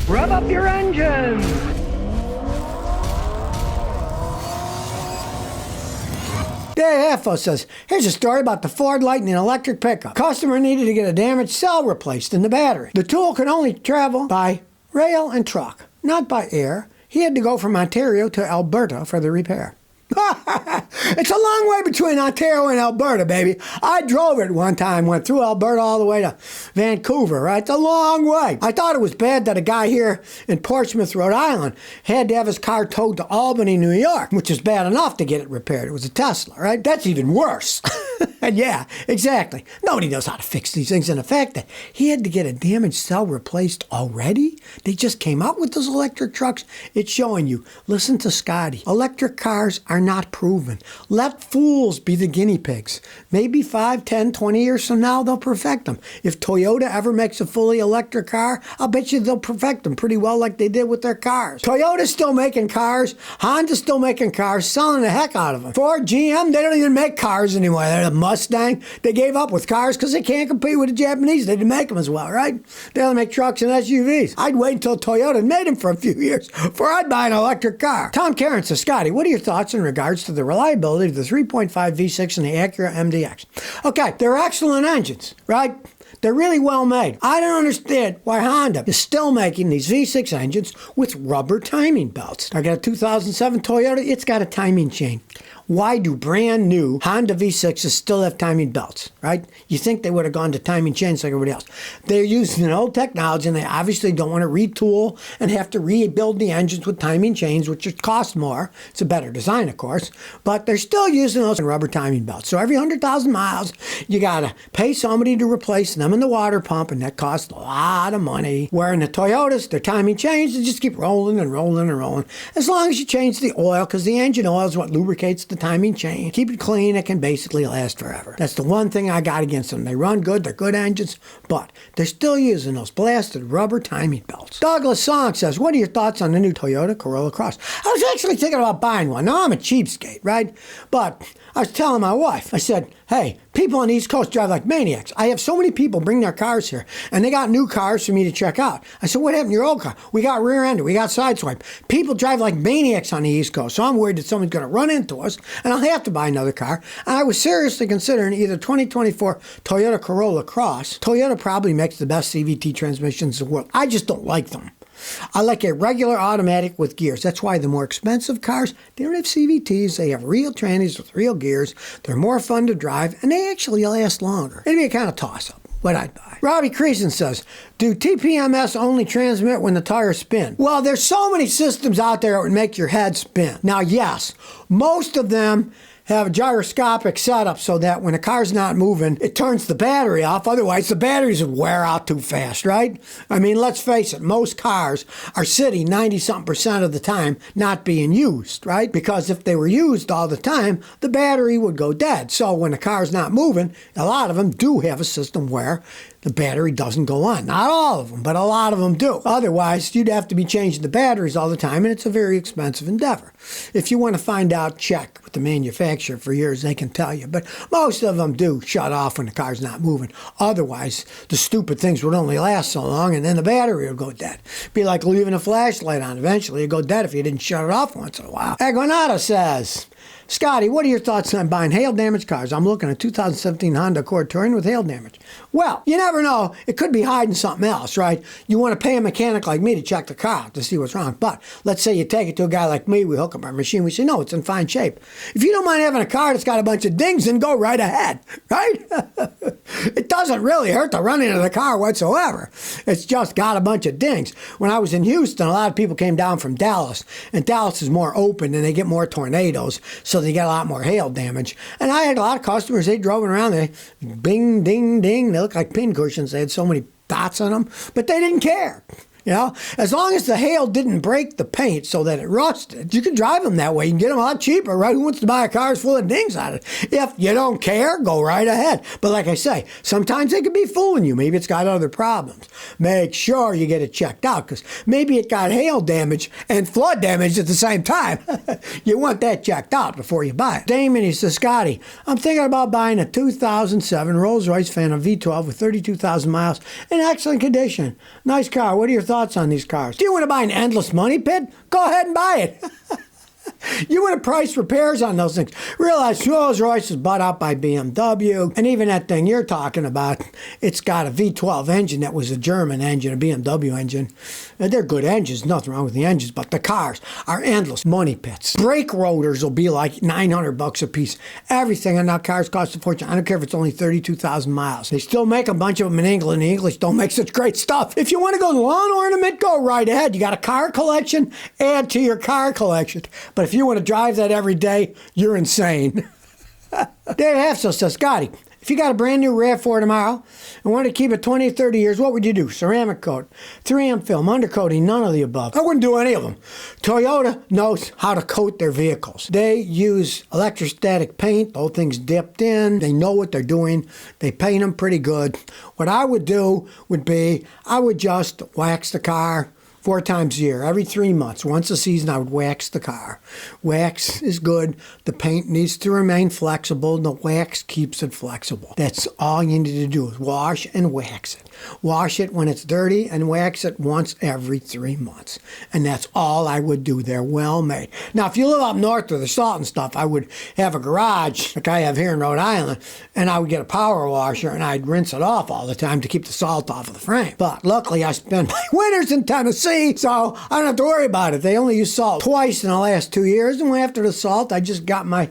Rev up your engines! Dave Affo says, here's a story about the Ford Lightning electric pickup. Customer needed to get a damaged cell replaced in the battery. The tool can only travel by rail and truck, not by air. He had to go from Ontario to Alberta for the repair. It's a long way between Ontario and Alberta, baby. I drove it one time, went through Alberta all the way to Vancouver, right? It's a long way. I thought it was bad that a guy here in Portsmouth, Rhode Island, had to have his car towed to Albany, New York, which is bad enough to get it repaired. It was a Tesla, right? That's even worse. And yeah, exactly. Nobody knows how to fix these things. And the fact that he had to get a damaged cell replaced already, they just came out with those electric trucks. It's showing you. Listen to Scotty. Electric cars are not proven. Let fools be the guinea pigs. Maybe 5, 10, 20 years from now, they'll perfect them. If Toyota ever makes a fully electric car, I'll bet you they'll perfect them pretty well like they did with their cars. Toyota's still making cars. Honda's still making cars, selling the heck out of them. Ford, GM, they don't even make cars anymore. They're the Mustang. They gave up with cars because they can't compete with the Japanese. They didn't make them as well, right? They only make trucks and SUVs. I'd wait until Toyota made them for a few years before I'd buy an electric car. Tom Karen says, Scotty, what are your thoughts in regards to the reliability of the 3.5 V6 and the Acura MDX? Okay, they're excellent engines, right? They're really well made. I don't understand why Honda is still making these V6 engines with rubber timing belts. I got a 2007 Toyota, it's got a timing chain. Why do brand new Honda V6s still have timing belts, right? You think they would have gone to timing chains like everybody else. They're using an old technology and they obviously don't want to retool and have to rebuild the engines with timing chains, which cost more. It's a better design, of course, but they're still using those rubber timing belts. So every 100,000 miles, you got to pay somebody to replace them in the water pump, and that costs a lot of money. Where in the Toyotas, their timing chains, they just keep rolling and rolling and rolling. As long as you change the oil, because the engine oil is what lubricates the timing chain. Keep it clean, it can basically last forever. That's the one thing I got against them. They run good, they're good engines, but they're still using those blasted rubber timing belts. Douglas Song says, what are your thoughts on the new Toyota Corolla Cross? I was actually thinking about buying one. Now, I'm a cheapskate, right? But I was telling my wife, I said, hey, people on the East Coast drive like maniacs. I have so many people bring their cars here, and they got new cars for me to check out. I said, what happened to your old car? We got rear-ended. We got sideswiped. People drive like maniacs on the East Coast, so I'm worried that someone's going to run into us, and I'll have to buy another car. And I was seriously considering either 2024 Toyota Corolla Cross. Toyota probably makes the best CVT transmissions in the world. I just don't like them. I like a regular automatic with gears. That's why the more expensive cars, they don't have CVTs. They have real trannies with real gears. They're more fun to drive, and they actually last longer. It'd be a kind of toss-up. What I'd buy. Robbie Creason says, do TPMS only transmit when the tires spin? Well, there's so many systems out there that would make your head spin. Now, yes, most of them have a gyroscopic setup so that when a car's not moving, it turns the battery off. Otherwise, the batteries would wear out too fast, right? I mean, let's face it, most cars are sitting 90-something% of the time not being used, right? Because if they were used all the time, the battery would go dead. So when the car's not moving, a lot of them do have a system where the battery doesn't go on. Not all of them, but a lot of them do. Otherwise, you'd have to be changing the batteries all the time, and it's a very expensive endeavor. If you want to find out, check with the manufacturer for years, they can tell you. But most of them do shut off when the car's not moving. Otherwise, the stupid things would only last so long, and then the battery would go dead. Be like leaving a flashlight on. Eventually, it'd go dead if you didn't shut it off once in a while. Aguinaldo says, Scotty, what are your thoughts on buying hail-damaged cars? I'm looking at 2017 Honda Accord Touring with hail damage. Well, you never know. It could be hiding something else, right? You want to pay a mechanic like me to check the car out to see what's wrong. But let's say you take it to a guy like me. We hook up our machine. We say, no, it's in fine shape. If you don't mind having a car that's got a bunch of dings, then go right ahead, right? It doesn't really hurt to run into the car whatsoever. It's just got a bunch of dings. When I was in Houston, a lot of people came down from Dallas, and Dallas is more open and they get more tornadoes, so they get a lot more hail damage. And I had a lot of customers, they drove around, they bing, ding, ding. They looked like pin cushions. They had so many dots on them, but they didn't care. You know, as long as the hail didn't break the paint so that it rusted, you can drive them that way. You can get them a lot cheaper, right? Who wants to buy a car full of dings on it? If you don't care, go right ahead. But like I say, sometimes they could be fooling you. Maybe it's got other problems. Make sure you get it checked out, because maybe it got hail damage and flood damage at the same time. You want that checked out before you buy it. Damon, he says, Scotty, I'm thinking about buying a 2007 Rolls-Royce Phantom V12 with 32,000 miles in excellent condition. Nice car. What are your thoughts thoughts on these cars. Do you want to buy an endless money pit? Go ahead and buy it. You want to price repairs on those things. Realize Rolls-Royce is bought out by BMW, and even that thing you're talking about, it's got a V12 engine that was a German engine, a BMW engine. And they're good engines, nothing wrong with the engines, but the cars are endless money pits. Brake rotors will be like $900 a piece. Everything on that cars costs a fortune. I don't care if it's only 32,000 miles. They still make a bunch of them in England. The English don't make such great stuff. If you want to go lawn ornament, go right ahead. You got a car collection, add to your car collection. But if you want to drive that every day, you're insane. Dave Hafsel says, Scotty, if you got a brand new RAV4 tomorrow and want to keep it 20 or 30 years, what would you do? Ceramic coat, 3M film, undercoating, none of the above. I wouldn't do any of them. Toyota knows how to coat their vehicles. They use electrostatic paint, those things dipped in. They know what they're doing. They paint them pretty good. What I would do would be, I would just wax the car 4 times a year, every 3 months. Once a season, I would wax the car. Wax is good. The paint needs to remain flexible. The wax keeps it flexible. That's all you need to do is wash and wax it. Wash it when it's dirty and wax it once every 3 months. And that's all I would do. They're well made. Now, if you live up north with the salt and stuff, I would have a garage like I have here in Rhode Island, and I would get a power washer and I'd rinse it off all the time to keep the salt off of the frame. But luckily, I spend my winters in Tennessee, so I don't have to worry about it. They only use salt twice in the last 2 years, and after the salt, I just got my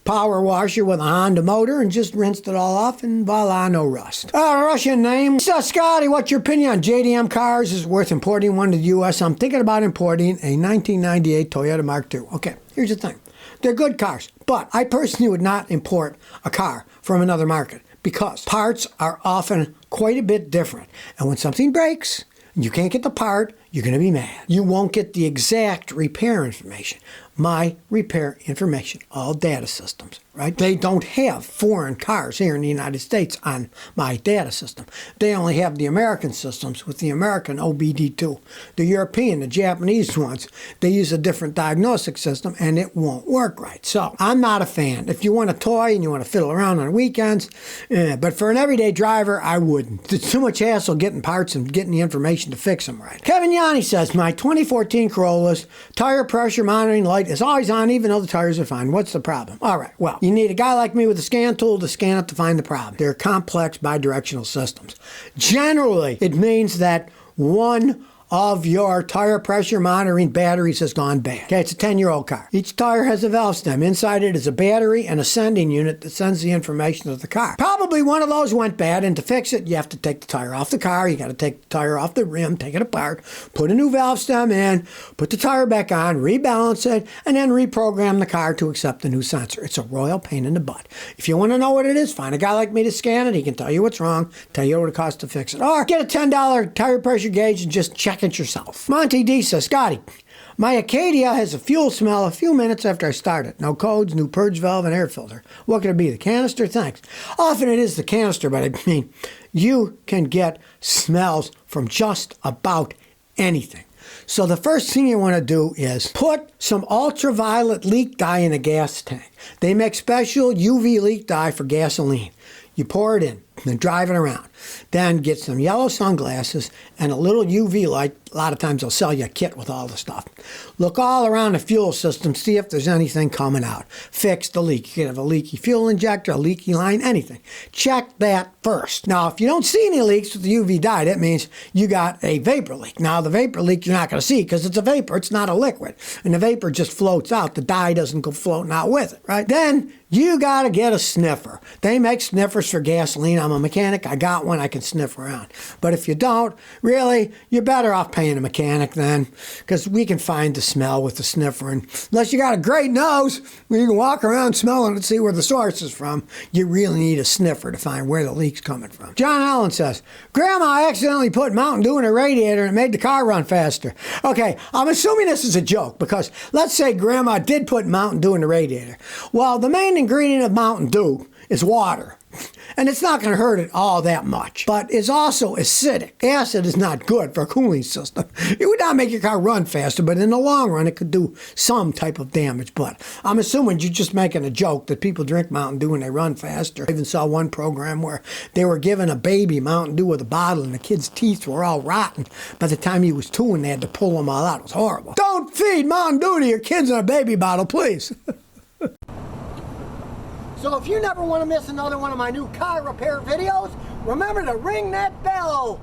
power washer with a Honda motor and just rinsed it all off, and voila, no rust. Russian name. So, Scotty, what's your opinion on JDM cars? Is it worth importing one to the U.S.? I'm thinking about importing a 1998 Toyota Mark II. Okay, here's the thing. They're good cars, but I personally would not import a car from another market because parts are often quite a bit different. And when something breaks, you can't get the part, you're going to be mad. You won't get the exact repair information. My repair information, all data systems, right? They don't have foreign cars here in the United States on my data system. They only have the American systems with the American OBD2. The European, the Japanese ones, they use a different diagnostic system and it won't work right. So I'm not a fan. If you want a toy and you want to fiddle around on weekends, but for an everyday driver, I wouldn't. It's too much hassle getting parts and getting the information to fix them right. Kevin Yanni says, my 2014 Corollas tire pressure monitoring light is always on even though the tires are fine. What's the problem? All right, well, you need a guy like me with a scan tool to scan it to find the problem. They're complex bidirectional systems. Generally, it means that one of your tire pressure monitoring batteries has gone bad. Okay, it's a 10-year-old car. Each tire has a valve stem. Inside it is a battery and a sending unit that sends the information to the car. Probably one of those went bad, and to fix it, you have to take the tire off the car. You got to take the tire off the rim, take it apart, put a new valve stem in, put the tire back on, rebalance it, and then reprogram the car to accept the new sensor. It's a royal pain in the butt. If you want to know what it is, find a guy like me to scan it. He can tell you what's wrong, tell you what it costs to fix it. Or get a $10 tire pressure gauge and just check it yourself. Monty D says, Scotty, my Acadia has a fuel smell a few minutes after I start it. No codes, new purge valve, and air filter. What could it be? The canister? Thanks. Often it is the canister, but I mean, you can get smells from just about anything. So the first thing you want to do is put some ultraviolet leak dye in a gas tank. They make special UV leak dye for gasoline. You pour it in, then drive it around. Then get some yellow sunglasses and a little UV light. A lot of times they'll sell you a kit with all the stuff. Look all around the fuel system, see if there's anything coming out. Fix the leak. You could have a leaky fuel injector, a leaky line, anything. Check that first. Now, if you don't see any leaks with the UV dye, that means you got a vapor leak. Now, the vapor leak you're not going to see because it's a vapor. It's not a liquid. And the vapor just floats out. The dye doesn't go floating out with it, right? Then you got to get a sniffer. They make sniffers for gasoline. I'm a mechanic. I got one. I can sniff around. But if you don't, really, you're better off paying a mechanic then, because we can find the smell with the sniffer. And unless you got a great nose where you can walk around smelling and see where the source is from, you really need a sniffer to find where the leak's coming from. John Allen says, Grandma accidentally put Mountain Dew in a radiator and it made the car run faster. Okay, I'm assuming this is a joke because let's say Grandma did put Mountain Dew in the radiator. Well, the main ingredient of Mountain Dew is water. And it's not going to hurt it all that much. But it's also acidic. Acid is not good for a cooling system. It would not make your car run faster, but in the long run, it could do some type of damage. But I'm assuming you're just making a joke that people drink Mountain Dew and they run faster. I even saw one program where they were giving a baby Mountain Dew with a bottle and the kid's teeth were all rotten. By the time he was 2 and they had to pull them all out. It was horrible. Don't feed Mountain Dew to your kids in a baby bottle, please. So if you never want to miss another one of my new car repair videos, remember to ring that bell.